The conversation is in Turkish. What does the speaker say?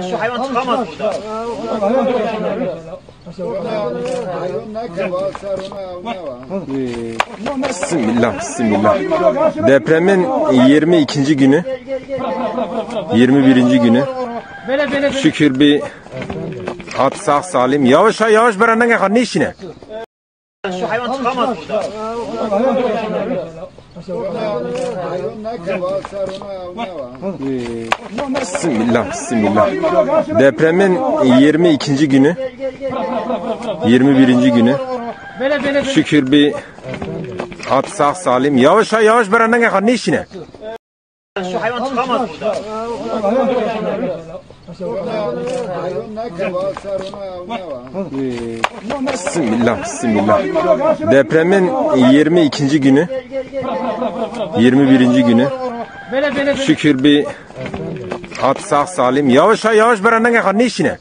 Şu hayvan çıkamaz burada. Bismillah, bismillah. Depremin 22. günü, 21. günü. Şükür bir at sağ salim. Yavaş yavaş beraber yakar ne işine? Şu hayvan çıkamaz burada. Bismillah, bismillah. Depremin 22. günü, 21. günü. Şükür bir at sağ salim. Yavaş yavaş beraber yakar ne işine? Şu hayvan çıkamaz burada. Bismillah, bismillah. Depremin 22. günü, 21. günü. Şükür bir at sağ salim. Yavaş yavaş beraber yakar ne işine?